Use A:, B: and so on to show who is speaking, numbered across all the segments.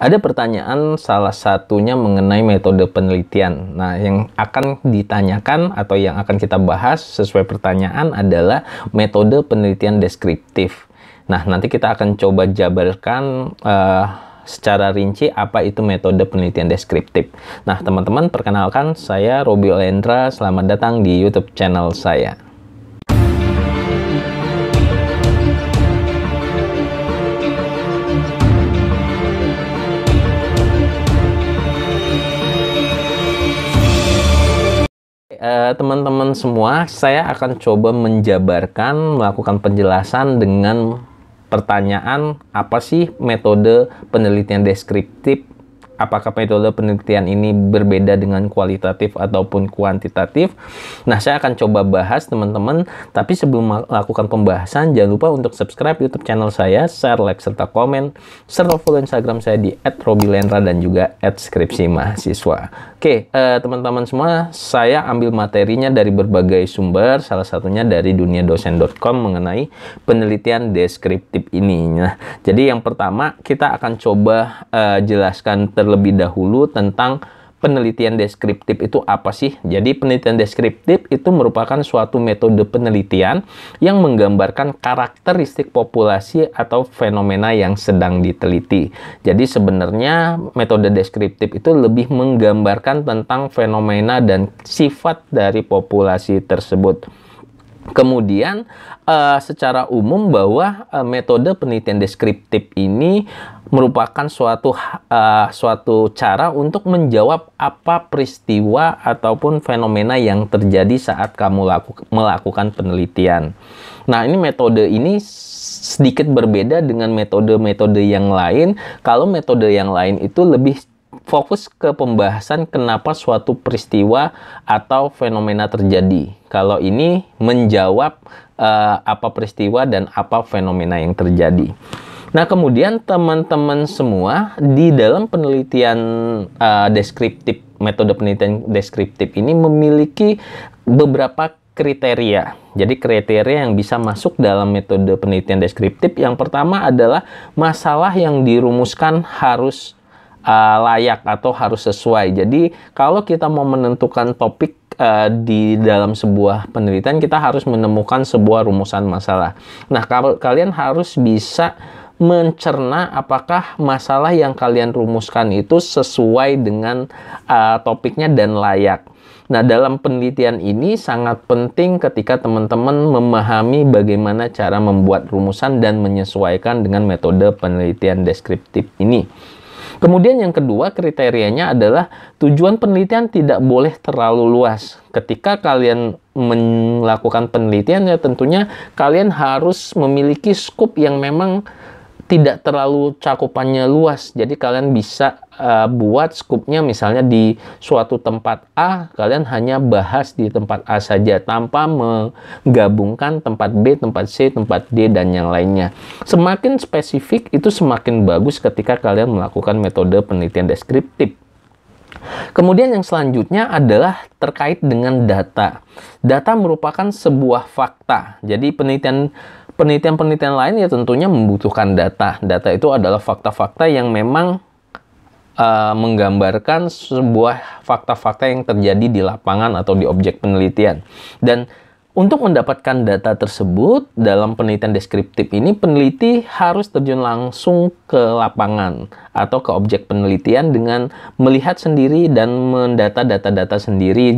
A: Ada pertanyaan salah satunya mengenai metode penelitian. Nah, yang akan ditanyakan atau yang akan kita bahas sesuai pertanyaan adalah metode penelitian deskriptif. Nah, nanti kita akan coba jabarkan secara rinci apa itu metode penelitian deskriptif. Nah, teman-teman, perkenalkan saya Robi Olendra. Selamat datang di YouTube channel saya. Teman-teman semua, saya akan coba menjabarkan, melakukan penjelasan dengan pertanyaan apa sih metode penelitian deskriptif. Apakah metode penelitian ini berbeda dengan kualitatif ataupun kuantitatif? Nah, saya akan coba bahas, teman-teman. Tapi sebelum melakukan pembahasan, jangan lupa untuk subscribe YouTube channel saya, share, like, serta komen, serta follow Instagram saya di @robilendra dan juga @skripsimahasiswa. Oke, teman-teman semua, saya ambil materinya dari berbagai sumber, salah satunya dari duniadosen.com mengenai penelitian deskriptif ini. Nah, jadi yang pertama kita akan coba jelaskan terlebih dahulu tentang penelitian deskriptif itu apa sih? Jadi penelitian deskriptif itu merupakan suatu metode penelitian yang menggambarkan karakteristik populasi atau fenomena yang sedang diteliti. Jadi sebenarnya metode deskriptif itu lebih menggambarkan tentang fenomena dan sifat dari populasi tersebut. Kemudian secara umum bahwa metode penelitian deskriptif ini merupakan suatu cara untuk menjawab apa peristiwa ataupun fenomena yang terjadi saat kamu melakukan penelitian. Nah, ini metode ini sedikit berbeda dengan metode-metode yang lain. Kalau metode yang lain itu lebih fokus ke pembahasan kenapa suatu peristiwa atau fenomena terjadi. Kalau ini menjawab apa peristiwa dan apa fenomena yang terjadi. Nah, kemudian teman-teman semua di dalam penelitian deskriptif, metode penelitian deskriptif ini memiliki beberapa kriteria. Jadi kriteria yang bisa masuk dalam metode penelitian deskriptif, yang pertama adalah masalah yang dirumuskan harus layak atau harus sesuai. Jadi kalau kita mau menentukan topik di dalam sebuah penelitian, kita harus menemukan sebuah rumusan masalah. Nah, kalian harus bisa mencerna apakah masalah yang kalian rumuskan itu sesuai dengan topiknya dan layak. Nah, dalam penelitian ini sangat penting ketika teman-teman memahami bagaimana cara membuat rumusan dan menyesuaikan dengan metode penelitian deskriptif ini. Kemudian yang kedua kriterianya adalah tujuan penelitian tidak boleh terlalu luas. Ketika kalian melakukan penelitian, ya tentunya kalian harus memiliki skop yang memang tidak terlalu cakupannya luas. Jadi kalian bisa buat skupnya misalnya di suatu tempat A, kalian hanya bahas di tempat A saja tanpa menggabungkan tempat B, tempat C, tempat D, dan yang lainnya. Semakin spesifik itu semakin bagus ketika kalian melakukan metode penelitian deskriptif. Kemudian yang selanjutnya adalah terkait dengan data. Data merupakan sebuah fakta. Jadi penelitian lain ya tentunya membutuhkan data. Data itu adalah fakta-fakta yang memang menggambarkan sebuah fakta-fakta yang terjadi di lapangan atau di objek penelitian. Dan untuk mendapatkan data tersebut dalam penelitian deskriptif ini, peneliti harus terjun langsung ke lapangan atau ke objek penelitian dengan melihat sendiri dan mendata data-data sendiri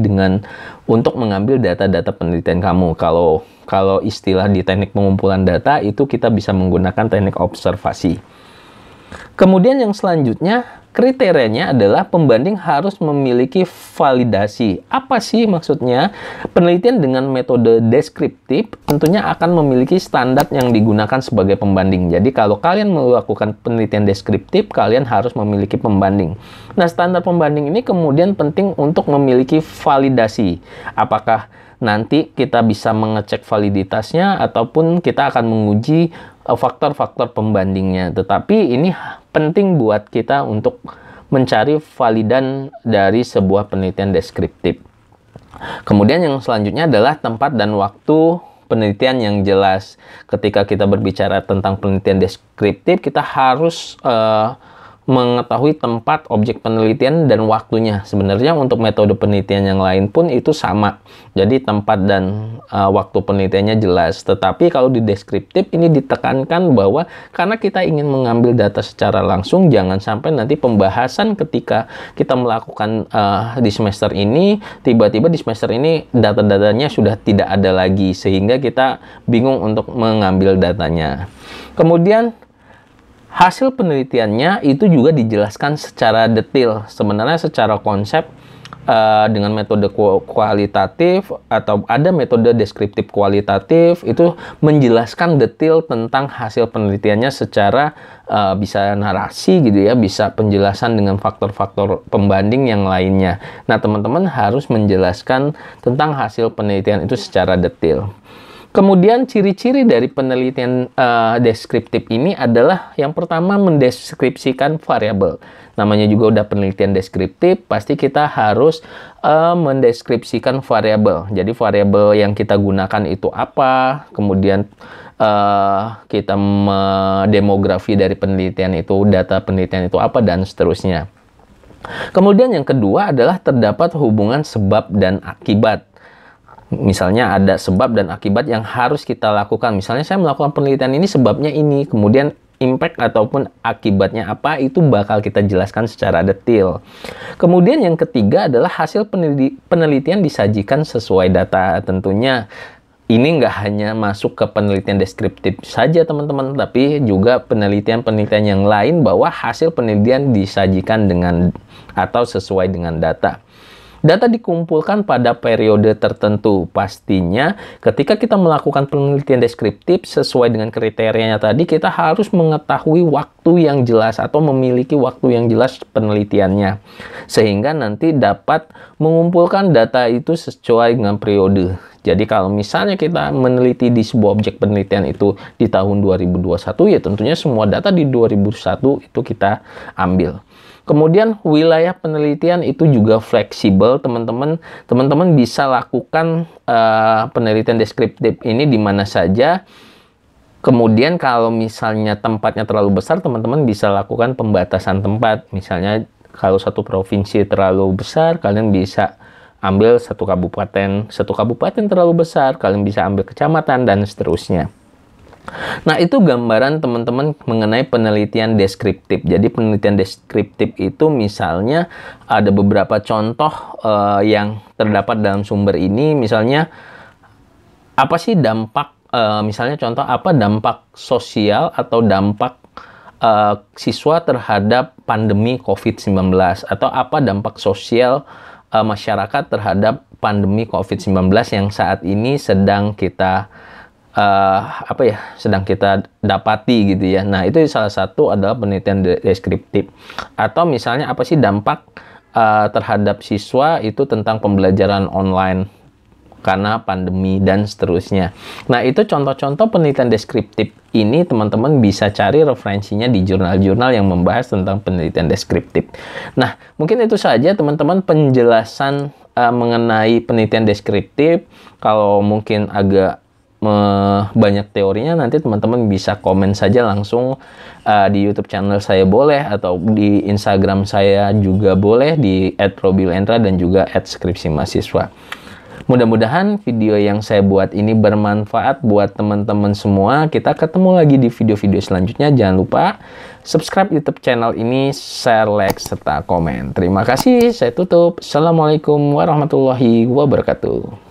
A: untuk mengambil data-data penelitian kamu. Kalau istilah di teknik pengumpulan data itu kita bisa menggunakan teknik observasi. Kemudian yang selanjutnya kriterianya adalah pembanding harus memiliki validasi. Apa sih maksudnya? Penelitian dengan metode deskriptif tentunya akan memiliki standar yang digunakan sebagai pembanding. Jadi kalau kalian melakukan penelitian deskriptif, kalian harus memiliki pembanding. Nah, standar pembanding ini kemudian penting untuk memiliki validasi. Apakah nanti kita bisa mengecek validitasnya ataupun kita akan menguji faktor-faktor pembandingnya. Tetapi ini penting buat kita untuk mencari validan dari sebuah penelitian deskriptif. Kemudian yang selanjutnya adalah tempat dan waktu penelitian yang jelas. Ketika kita berbicara tentang penelitian deskriptif, kita harus mengetahui tempat objek penelitian dan waktunya. Sebenarnya untuk metode penelitian yang lain pun itu sama. Jadi tempat dan waktu penelitiannya jelas. Tetapi kalau di deskriptif ini ditekankan bahwa karena kita ingin mengambil data secara langsung, jangan sampai nanti pembahasan ketika kita melakukan di semester ini, tiba-tiba di semester ini data-datanya sudah tidak ada lagi, sehingga kita bingung untuk mengambil datanya. Kemudian hasil penelitiannya itu juga dijelaskan secara detail. Sebenarnya secara konsep dengan metode kualitatif atau ada metode deskriptif kualitatif itu menjelaskan detail tentang hasil penelitiannya secara bisa narasi gitu ya, bisa penjelasan dengan faktor-faktor pembanding yang lainnya. Nah, teman-teman harus menjelaskan tentang hasil penelitian itu secara detail. Kemudian ciri-ciri dari penelitian deskriptif ini adalah yang pertama mendeskripsikan variabel. Namanya juga udah penelitian deskriptif, pasti kita harus mendeskripsikan variabel. Jadi variabel yang kita gunakan itu apa, kemudian kita demografi dari penelitian itu, data penelitian itu apa, dan seterusnya. Kemudian yang kedua adalah terdapat hubungan sebab dan akibat. Misalnya ada sebab dan akibat yang harus kita lakukan. Misalnya saya melakukan penelitian ini sebabnya ini, kemudian impact ataupun akibatnya apa itu bakal kita jelaskan secara detail. Kemudian yang ketiga adalah hasil penelitian disajikan sesuai data. Tentunya ini nggak hanya masuk ke penelitian deskriptif saja teman-teman, tapi juga penelitian-penelitian yang lain bahwa hasil penelitian disajikan dengan atau sesuai dengan data. Data dikumpulkan pada periode tertentu. Pastinya ketika kita melakukan penelitian deskriptif sesuai dengan kriterianya tadi, kita harus mengetahui waktu yang jelas atau memiliki waktu yang jelas penelitiannya. Sehingga nanti dapat mengumpulkan data itu sesuai dengan periode. Jadi kalau misalnya kita meneliti di sebuah objek penelitian itu di tahun 2021, ya tentunya semua data di 2001 itu kita ambil. Kemudian wilayah penelitian itu juga fleksibel, teman-teman. Teman-teman bisa lakukan penelitian deskriptif ini di mana saja. Kemudian kalau misalnya tempatnya terlalu besar, teman-teman bisa lakukan pembatasan tempat. Misalnya kalau satu provinsi terlalu besar, kalian bisa ambil satu kabupaten. Satu kabupaten terlalu besar, kalian bisa ambil kecamatan dan seterusnya. Nah, itu gambaran teman-teman mengenai penelitian deskriptif. Jadi penelitian deskriptif itu misalnya ada beberapa contoh yang terdapat dalam sumber ini. Misalnya apa sih dampak, misalnya contoh apa dampak sosial atau dampak siswa terhadap pandemi COVID-19, atau apa dampak sosial masyarakat terhadap pandemi COVID-19 yang saat ini sedang kita sedang kita dapati gitu ya. Nah, itu salah satu adalah penelitian deskriptif. Atau misalnya apa sih dampak terhadap siswa itu tentang pembelajaran online karena pandemi dan seterusnya. Nah, itu contoh-contoh penelitian deskriptif ini teman-teman bisa cari referensinya di jurnal-jurnal yang membahas tentang penelitian deskriptif. Nah, mungkin itu saja teman-teman penjelasan mengenai penelitian deskriptif. Kalau mungkin agak banyak teorinya, nanti teman-teman bisa komen saja langsung di YouTube channel saya boleh, atau di Instagram saya juga boleh, di @robilendra dan juga @skripsimahasiswa. Mudah-mudahan video yang saya buat ini bermanfaat buat teman-teman semua. Kita ketemu lagi di video-video selanjutnya. Jangan lupa subscribe YouTube channel ini, share, like, serta komen. Terima kasih. Saya tutup. Assalamualaikum warahmatullahi wabarakatuh.